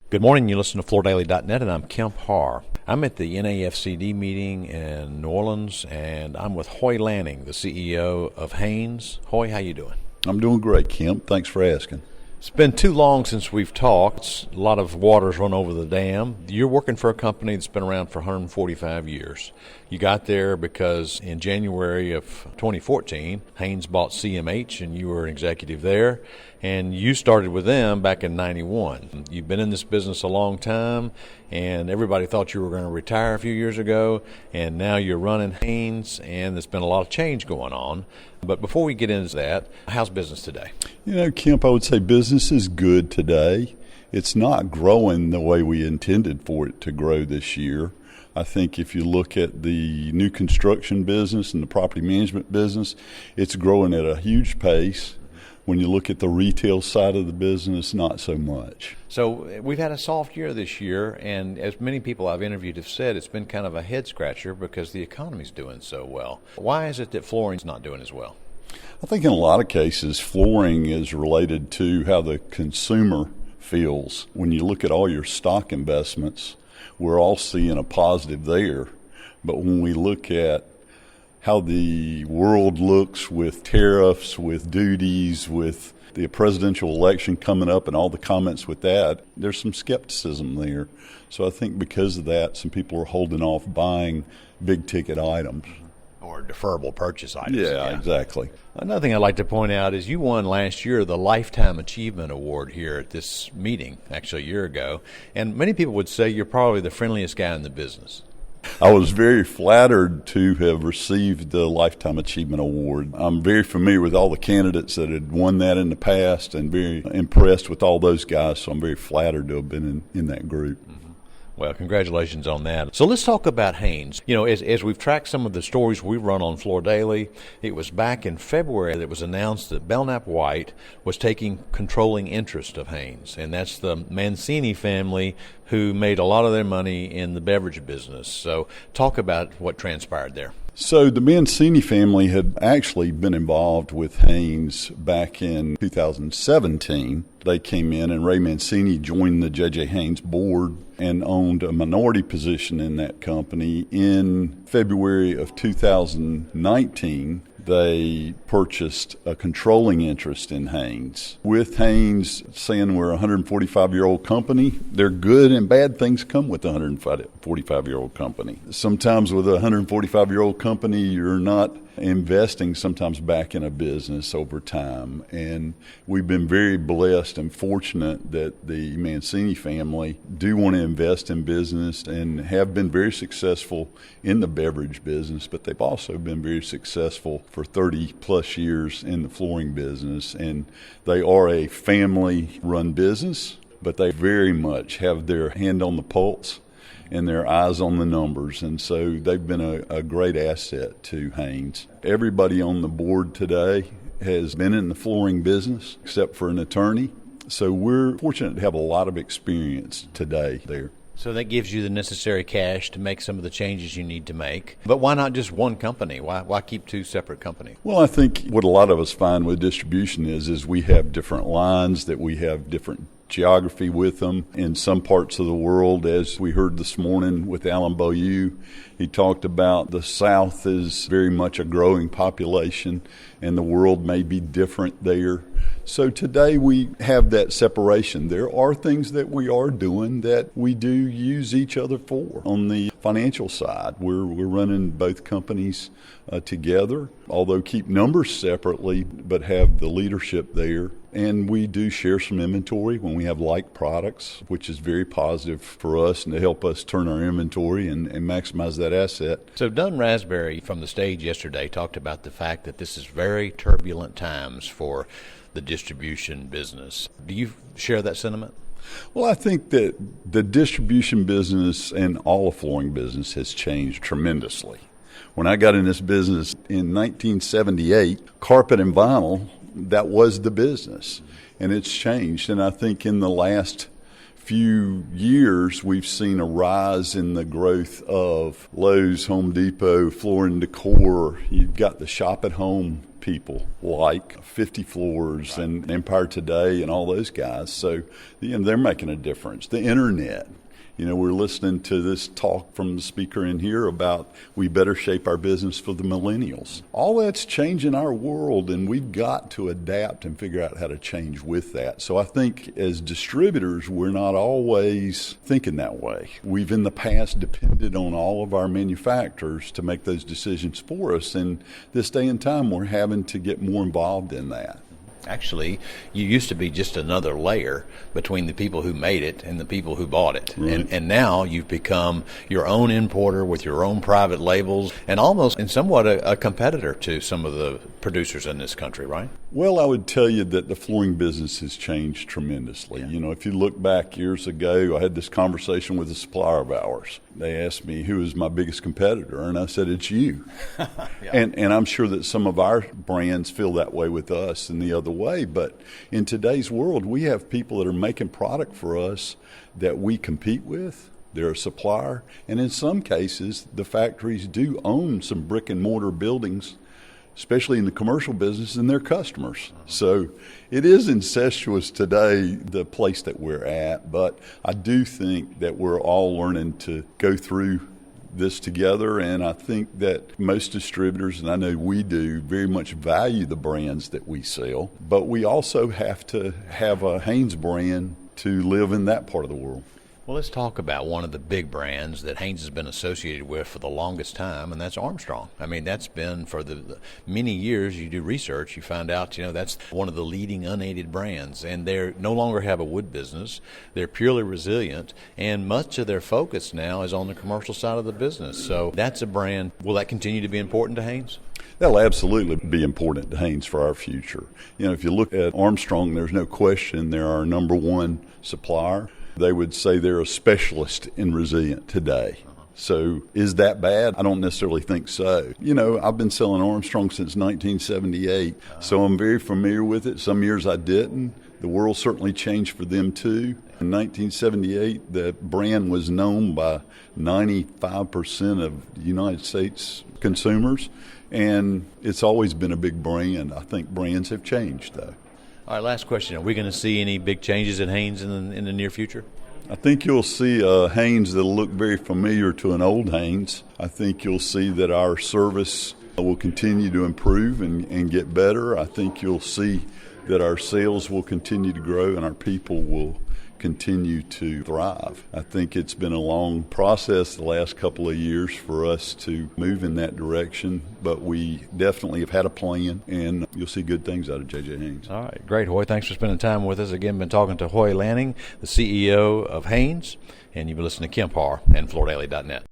Good morning. You listen to FloorDaily.net, and I'm Kemp Harr. I'm at the NAFCD meeting in New Orleans, and I'm with Hoy Lanning, the CEO of Haines. Hoy, how you doing? I'm doing great, Kemp. Thanks for asking. It's been too long since we've talked. A lot of water's run over the dam. You're working for a company that's been around for 145 years. You got there because in January of 2014, Haines bought CMH, and you were an executive there. And you started with them back in 91. You've been in this business a long time, and everybody thought you were going to retire a few years ago, and now you're running Haines, and there's been a lot of change going on. But before we get into that, how's business today? You know, Kemp, I would say business is good today. It's not growing the way we intended for it to grow this year. I think if you look at the new construction business and the property management business, it's growing at a huge pace. When you look at the retail side of the business, not so much. So we've had a soft year this year, and as many people I've interviewed have said, it's been kind of a head-scratcher because the economy's doing so well. Why is it that flooring's not doing as well? I think in a lot of cases, flooring is related to how the consumer feels. When you look at all your stock investments, we're all seeing a positive there. But when we look at how the world looks with tariffs, with duties, with the presidential election coming up and all the comments with that, there's some skepticism there. So I think because of that, some people are holding off buying big-ticket items. Or deferrable purchase items. Yeah, exactly. Another thing I'd like to point out is you won last year the Lifetime Achievement Award here at this meeting, actually a year ago. And many people would say you're probably the friendliest guy in the business. I was very flattered to have received the Lifetime Achievement Award. I'm very familiar with all the candidates that had won that in the past and very impressed with all those guys, so I'm very flattered to have been in that group. Mm-hmm. Well, congratulations on that. So let's talk about Haines. You know, as we've tracked some of the stories we run on Floor Daily, it was back in February that it was announced that Belknap White was taking controlling interest of Haines, and that's the Mancini family who made a lot of their money in the beverage business. So talk about what transpired there. So the Mancini family had actually been involved with Haines back in 2017. They came in and Ray Mancini joined the J.J. Haines board and owned a minority position in that company. In February of 2019, they purchased a controlling interest in Haines. With Haines saying we're a 145-year-old company, they're good and bad things come with a 145-year-old company. Sometimes with a 145-year-old company, you're not investing sometimes back in a business over time. And we've been very blessed and fortunate that the Mancini family do want to invest in business and have been very successful in the beverage business, but they've also been very successful for 30 plus years in the flooring business. And they are a family-run business, but they very much have their hand on the pulse and their eyes on the numbers, and so they've been a great asset to Haines. Everybody on the board today has been in the flooring business except for an attorney, so we're fortunate to have a lot of experience today there. So that gives you the necessary cash to make some of the changes you need to make. But why not just one company? Why keep two separate companies? Well, I think what a lot of us find with distribution is we have different lines, that we have different geography with them. In some parts of the world, as we heard this morning with Alan Beaulieu, he talked about the South is very much a growing population and the world may be different there. So today we have that separation. There are things that we are doing that we do use each other for. On the financial side, we're running both companies together, although keep numbers separately, but have the leadership there. And we do share some inventory when we have like products, which is very positive for us and to help us turn our inventory and maximize that asset. So Dunn Raspberry from the stage yesterday talked about the fact that this is very turbulent times for the distribution business. Do you share that sentiment? Well, I think that the distribution business and all of flooring business has changed tremendously. When I got in this business in 1978, carpet and vinyl, that was the business, and it's changed. And I think in the last few years, we've seen a rise in the growth of Lowe's, Home Depot, Floor and Decor. You've got the shop at home people like 50 Floors and Empire Today and all those guys. So they're making a difference. The internet. We're listening to this talk from the speaker in here about we better shape our business for the millennials. All that's changing our world, and we've got to adapt and figure out how to change with that. So I think as distributors, we're not always thinking that way. We've in the past depended on all of our manufacturers to make those decisions for us, and this day and time we're having to get more involved in that. Actually, you used to be just another layer between the people who made it and the people who bought it. Right. And now you've become your own importer with your own private labels and almost in somewhat a competitor to some of the producers in this country, right? Well, I would tell you that the flooring business has changed tremendously. Yeah. If you look back years ago, I had this conversation with a supplier of ours. They asked me who is my biggest competitor, and I said, it's you. Yeah. And I'm sure that some of our brands feel that way with us and the other way. But in today's world, we have people that are making product for us that we compete with. They're a supplier. And in some cases, the factories do own some brick and mortar buildings, especially in the commercial business, and their customers. So it is incestuous today, the place that we're at, but I do think that we're all learning to go through this together, and I think that most distributors, and I know we do, very much value the brands that we sell, but we also have to have a Haines brand to live in that part of the world. Well, let's talk about one of the big brands that Haines has been associated with for the longest time, and that's Armstrong. I mean, that's been for the many years. You do research, you find out, that's one of the leading unaided brands, and they no longer have a wood business. They're purely resilient, and much of their focus now is on the commercial side of the business. So that's a brand. Will that continue to be important to Haines? That'll absolutely be important to Haines for our future. If you look at Armstrong, there's no question they're our number one supplier. They would say they're a specialist in resilient today. So is that bad? I don't necessarily think so. I've been selling Armstrong since 1978, so I'm very familiar with it. Some years I didn't. The world certainly changed for them too. In 1978, the brand was known by 95% of the United States consumers, and it's always been a big brand. I think brands have changed, though. All right, last question. Are we going to see any big changes at Haines in the near future? I think you'll see a Haines that'll look very familiar to an old Haines. I think you'll see that our service will continue to improve and get better. I think you'll see that our sales will continue to grow and our people will continue to thrive. I think it's been a long process the last couple of years for us to move in that direction, but we definitely have had a plan, and you'll see good things out of J.J. Haines. All right, great, Hoy. Thanks for spending time with us. Again, been talking to Hoy Lanning, the CEO of Haines, and you've been listening to Kemp Harr and FloorDaily.net.